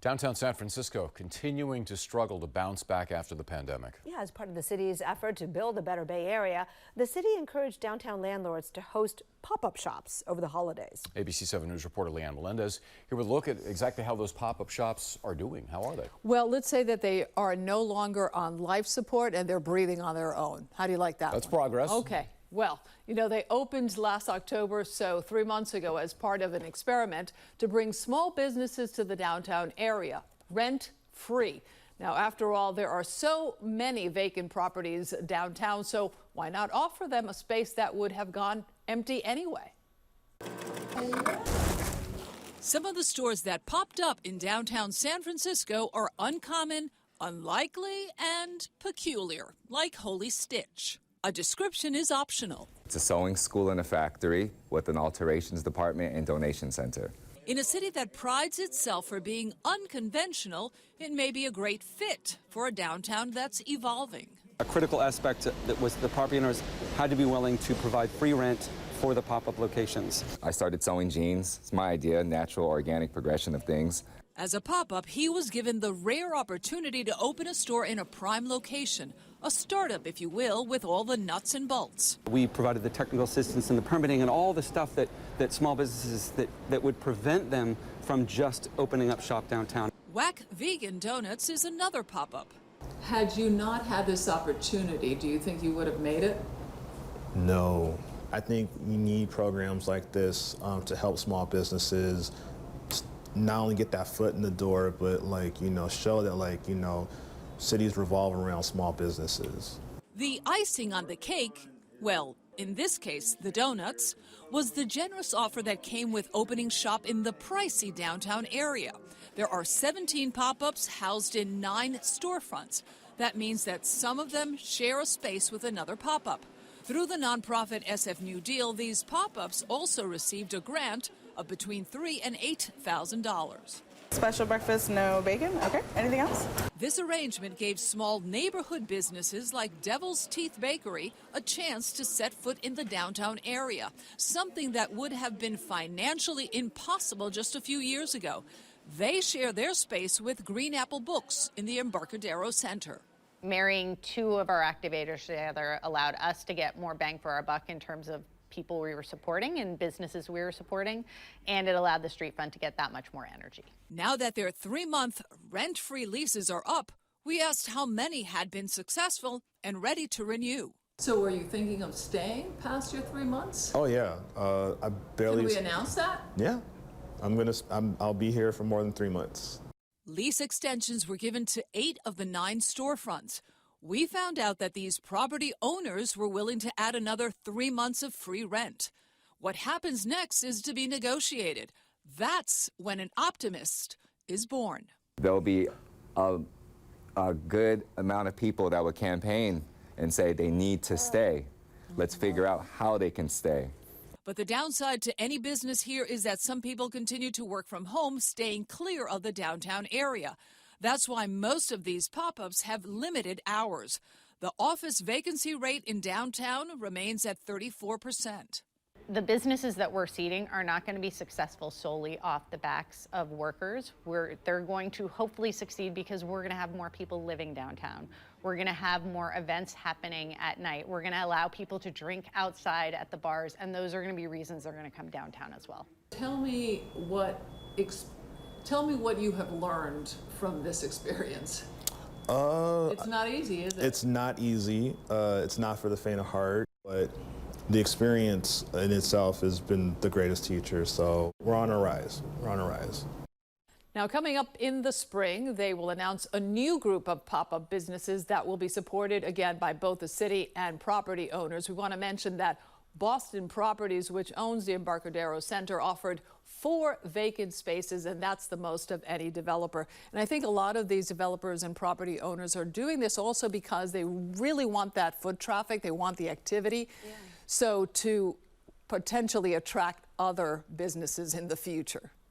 Downtown San Francisco continuing to struggle to bounce back after the pandemic. Yeah, as part of the city's effort to build a better Bay Area, the city encouraged downtown landlords to host pop-up shops over the holidays. ABC 7 News reporter Leanne Melendez here with a look at exactly how those pop-up shops are doing. How are they? Well, let's say that they are no longer on life support and they're breathing on their own. How do you like that? That's one? progress. Okay. Well, you know, they opened last October, so 3 months ago, as part of an experiment to bring small businesses to the downtown area, rent-free. Now, after all, there are so many vacant properties downtown, so why not offer them a space that would have gone empty anyway? Some of the stores that popped up in downtown San Francisco are uncommon, unlikely, and peculiar, like Holy Stitch. A description is optional. It's a sewing school and a factory with an alterations department and donation center. In a city that prides itself for being unconventional, it may be a great fit for a downtown that's evolving. A critical aspect that was the property owners had to be willing to provide free rent for the pop-up locations. I started sewing jeans. It's my idea, natural, organic progression of things. As a pop-up, he was given the rare opportunity to open a store in a prime location, a startup, if you will, with all the nuts and bolts. We provided the technical assistance and the permitting and all the stuff that small businesses that would prevent them from just opening up shop downtown. Whack Vegan Donuts is another pop-up. Had you not had this opportunity, do you think you would have made it? No. I think we need programs like this to help small businesses not only get that foot in the door, but show that cities revolve around small businesses. The icing on the cake, well, in this case, the donuts, was the generous offer that came with opening shop in the pricey downtown area. There are 17 pop-ups housed in 9 storefronts. That means that some of them share a space with another pop-up. Through the nonprofit SF New Deal, these pop-ups also received a grant of between $3,000 and $8,000. Special breakfast, no bacon. Okay, anything else? This arrangement gave small neighborhood businesses like Devil's Teeth Bakery a chance to set foot in the downtown area, something that would have been financially impossible just a few years ago. They share their space with Green Apple Books in the Embarcadero Center. Marrying 2 of our activators together allowed us to get more bang for our buck in terms of people we were supporting and businesses we were supporting, and it allowed the street fund to get that much more energy. Now that their 3-month rent-free leases are up, we asked how many had been successful and ready to renew. So were you thinking of staying past your 3 months? Oh yeah, I barely. Can we announce that? Yeah, I'll be here for more than 3 months. Lease extensions were given to 8 of the 9 storefronts. We found out that these property owners were willing to add another 3 months of free rent. What happens next is to be negotiated. That's when an optimist is born. There'll be a good amount of people that will campaign and say they need to stay. Let's figure out how they can stay. But the downside to any business here is that some people continue to work from home, staying clear of the downtown area. That's why most of these pop-ups have limited hours. The office vacancy rate in downtown remains at 34%. The businesses that we're seeding are not going to be successful solely off the backs of workers. They're going to hopefully succeed because we're going to have more people living downtown. We're going to have more events happening at night. We're going to allow people to drink outside at the bars, and those are going to be reasons they're going to come downtown as well. Tell me what you have learned from this experience. It's not easy, is it? It's not easy. It's not for the faint of heart, but the experience in itself has been the greatest teacher, so we're on a rise. We're on a rise. Now, coming up in the spring, they will announce a new group of pop-up businesses that will be supported again by both the city and property owners. We want to mention that Boston Properties, which owns the Embarcadero Center, offered 4 vacant spaces, and that's the most of any developer. And I think a lot of these developers and property owners are doing this also because they really want that foot traffic, they want the activity. Yeah. So to potentially attract other businesses in the future.